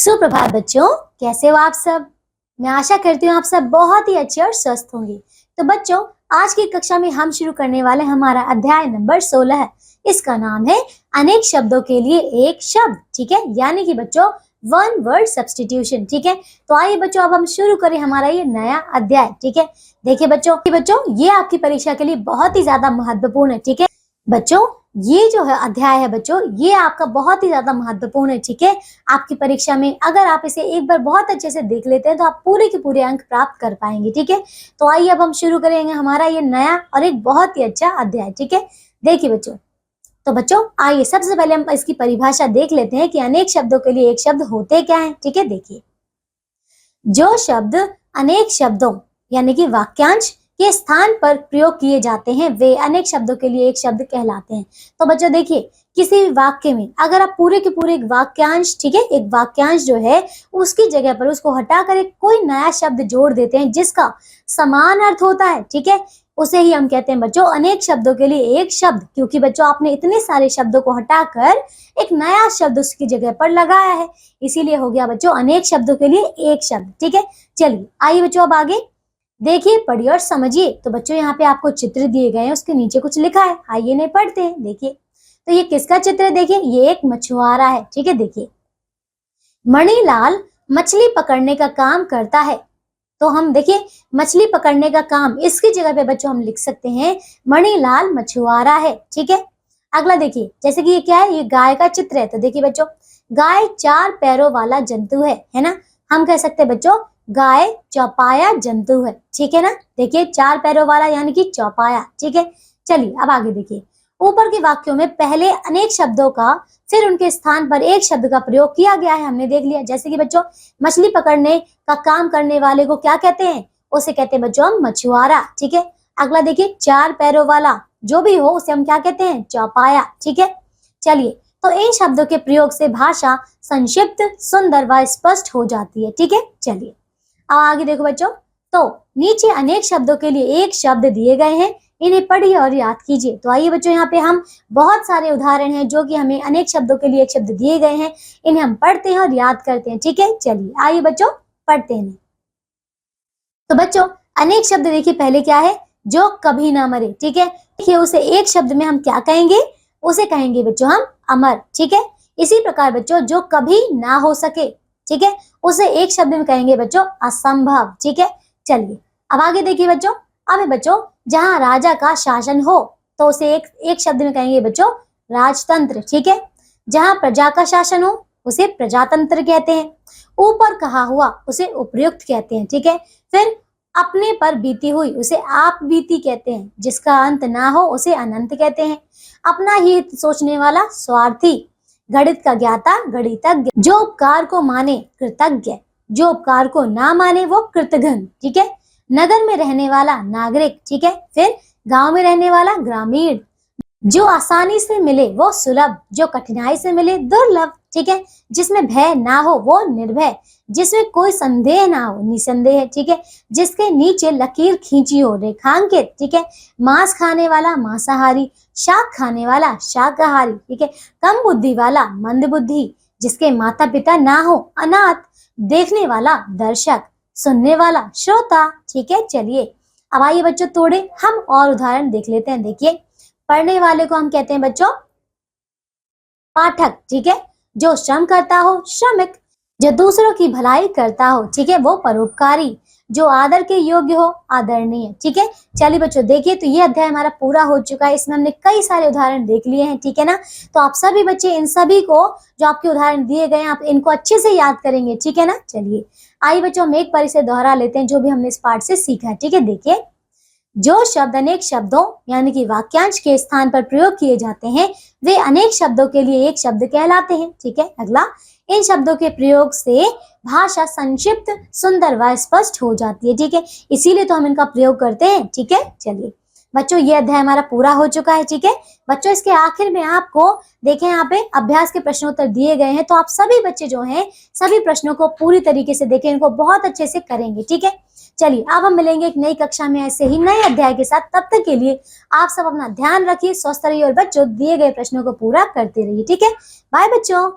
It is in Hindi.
सुप्रभात बच्चों, कैसे हो आप सब। मैं आशा करती हूँ आप सब बहुत ही अच्छे और स्वस्थ होंगे। तो बच्चों, आज की कक्षा में हम शुरू करने वाले हमारा अध्याय नंबर 16 है। इसका नाम है अनेक शब्दों के लिए एक शब्द। ठीक है, यानी कि बच्चों वन वर्ड सब्स्टिट्यूशन। ठीक है, तो आइए बच्चों अब हम शुरू करें हमारा ये नया अध्याय। ठीक है, देखिए बच्चों ये आपकी परीक्षा के लिए बहुत ही ज्यादा महत्वपूर्ण है। ठीक है बच्चों, ये जो है अध्याय है बच्चों, ये आपका बहुत ही ज्यादा महत्वपूर्ण है। ठीक है, आपकी परीक्षा में अगर आप इसे एक बार बहुत अच्छे से देख लेते हैं तो आप पूरे के पूरे अंक प्राप्त कर पाएंगे। ठीक है, तो आइए अब हम शुरू करेंगे हमारा ये नया और एक बहुत ही अच्छा अध्याय। ठीक है, देखिए बच्चों, तो बच्चों आइए सबसे पहले हम इसकी परिभाषा देख लेते हैं कि अनेक शब्दों के लिए एक शब्द होते क्या है। ठीक है, देखिए, जो शब्द अनेक शब्दों यानी कि वाक्यांश के स्थान पर प्रयोग किए जाते हैं वे अनेक शब्दों के लिए एक शब्द कहलाते हैं। तो बच्चों देखिए, किसी भी वाक्य में अगर आप पूरे के पूरे एक वाक्यांश, ठीक है, एक वाक्यांश जो है उसकी जगह पर उसको हटाकर एक कोई नया शब्द जोड़ देते हैं जिसका समान अर्थ होता है, ठीक है, उसे ही हम कहते हैं बच्चों अनेक शब्दों के लिए एक शब्द। क्योंकि बच्चों आपने इतने सारे शब्दों को हटाकर एक नया शब्द उसकी जगह पर लगाया है, इसीलिए हो गया बच्चों अनेक शब्दों के लिए एक शब्द। ठीक है, चलिए आइए बच्चों अब आगे देखिए, पढ़िए और समझिए। तो बच्चों यहाँ पे आपको चित्र दिए गए हैं, उसके नीचे कुछ लिखा है, आइए इन्हें पढ़ते हैं। देखिए, तो ये किसका चित्र है? देखिए, ये एक मछुआरा है। ठीक है, देखिए, मणिलाल मछली पकड़ने का काम करता है। तो हम देखिए मछली पकड़ने का काम, इसकी जगह पे बच्चों हम लिख सकते हैं मणिलाल मछुआरा है। ठीक है, अगला देखिए, जैसे कि ये क्या है, ये गाय का चित्र है। तो देखिए बच्चों, गाय 4 पैरों वाला जंतु है ना। हम कह सकते हैं बच्चों गाय चौपाया जंतु है। ठीक है ना, देखिए 4 पैरों वाला यानी कि चौपाया। ठीक है, चलिए अब आगे देखिए, ऊपर के वाक्यों में पहले अनेक शब्दों का फिर उनके स्थान पर एक शब्द का प्रयोग किया गया है, हमने देख लिया। जैसे कि बच्चों मछली पकड़ने का काम करने वाले को क्या कहते हैं? उसे कहते हैं बच्चों हम मछुआरा। ठीक है, अगला देखिए, 4 पैरों वाला जो भी हो उसे हम क्या कहते हैं? चौपाया। ठीक है, चलिए, तो इन शब्दों के प्रयोग से भाषा संक्षिप्त, सुंदर व स्पष्ट हो जाती है। ठीक है, चलिए अब आगे देखो बच्चों, तो नीचे अनेक शब्दों के लिए एक शब्द दिए गए हैं, इन्हें पढ़िए और याद कीजिए। तो आइए बच्चों, यहाँ पे हम बहुत सारे उदाहरण हैं जो कि हमें अनेक शब्दों के लिए एक शब्द दिए गए हैं, इन्हें हम पढ़ते हैं और याद करते हैं। ठीक है, चलिए आइए बच्चों पढ़ते हैं। तो बच्चों अनेक शब्द देखिए, पहले क्या है? जो कभी ना मरे। ठीक है, देखिए उसे एक शब्द में हम क्या कहेंगे? उसे कहेंगे बच्चों हम अमर। ठीक है, इसी प्रकार बच्चों जो कभी ना हो सके, ठीक है, उसे एक शब्द में कहेंगे बच्चों असंभव। ठीक है, चलिए अब आगे देखिए बच्चों, अब बच्चों जहां राजा का शासन हो तो उसे एक शब्द में कहेंगे बच्चों राजतंत्र। ठीक है, जहां प्रजा का शासन हो उसे प्रजातंत्र कहते हैं। ऊपर कहा हुआ उसे उपर्युक्त कहते हैं। ठीक है, फिर अपने पर बीती हुई उसे आप बीती कहते हैं। जिसका अंत ना हो उसे अनंत कहते हैं। अपना ही सोचने वाला स्वार्थी, गणित का ज्ञाता गणितज्ञ, जो उपकार को माने कृतज्ञ, जो उपकार को ना माने वो कृतघ्न। ठीक है, नगर में रहने वाला नागरिक। ठीक है, फिर गांव में रहने वाला ग्रामीण, जो आसानी से मिले वो सुलभ, जो कठिनाई से मिले दुर्लभ। ठीक है, जिसमें भय ना हो वो निर्भय, जिसमें कोई संदेह ना हो निसंदेह। ठीक है, जिसके नीचे लकीर खींची हो रेखांकित। ठीक है, मांस खाने वाला मांसाहारी, शाक खाने वाला शाकाहारी। ठीक है, कम बुद्धि वाला मंद बुद्धि, जिसके माता पिता ना हो अनाथ, देखने वाला दर्शक, सुनने वाला श्रोता। ठीक है, चलिए अब आइए बच्चों थोड़े हम और उदाहरण देख लेते हैं। देखिए, पढ़ने वाले को हम कहते हैं बच्चों पाठक। ठीक है, जो श्रम करता हो श्रमिक, जो दूसरों की भलाई करता हो, ठीक है, वो परोपकारी, जो आदर के योग्य हो आदरणीय। ठीक है, चलिए बच्चों देखिए, तो ये अध्याय हमारा पूरा हो चुका है। इसमें हमने कई सारे उदाहरण देख लिए हैं। ठीक है ना, तो आप सभी बच्चे इन सभी को जो आपके उदाहरण दिए गए हैं आप इनको अच्छे से याद करेंगे। ठीक है ना, चलिए आइए बच्चों हम एक बार इसे दोहरा लेते हैं जो भी हमने इस पाठ से सीखा है। ठीक है, देखिए, जो शब्द अनेक शब्दों यानी कि वाक्यांश के स्थान पर प्रयोग किए जाते हैं वे अनेक शब्दों के लिए एक शब्द कहलाते हैं। ठीक है, अगला, इन शब्दों के प्रयोग से भाषा संक्षिप्त, सुंदर व स्पष्ट हो जाती है। ठीक है, इसीलिए तो हम इनका प्रयोग करते हैं। ठीक है, चलिए बच्चों ये अध्याय हमारा पूरा हो चुका है। ठीक है बच्चों, इसके आखिर में आपको देखें यहाँ पे अभ्यास के प्रश्नोत्तर दिए गए हैं, तो आप सभी बच्चे जो हैं सभी प्रश्नों को पूरी तरीके से देखें, इनको बहुत अच्छे से करेंगे। ठीक है, चलिए अब हम मिलेंगे एक नई कक्षा में ऐसे ही नए अध्याय के साथ। तब तक के लिए आप सब अपना ध्यान रखिए, स्वस्थ रहिए और बच्चों दिए गए प्रश्नों को पूरा करते रहिए। ठीक है, बाय बच्चों।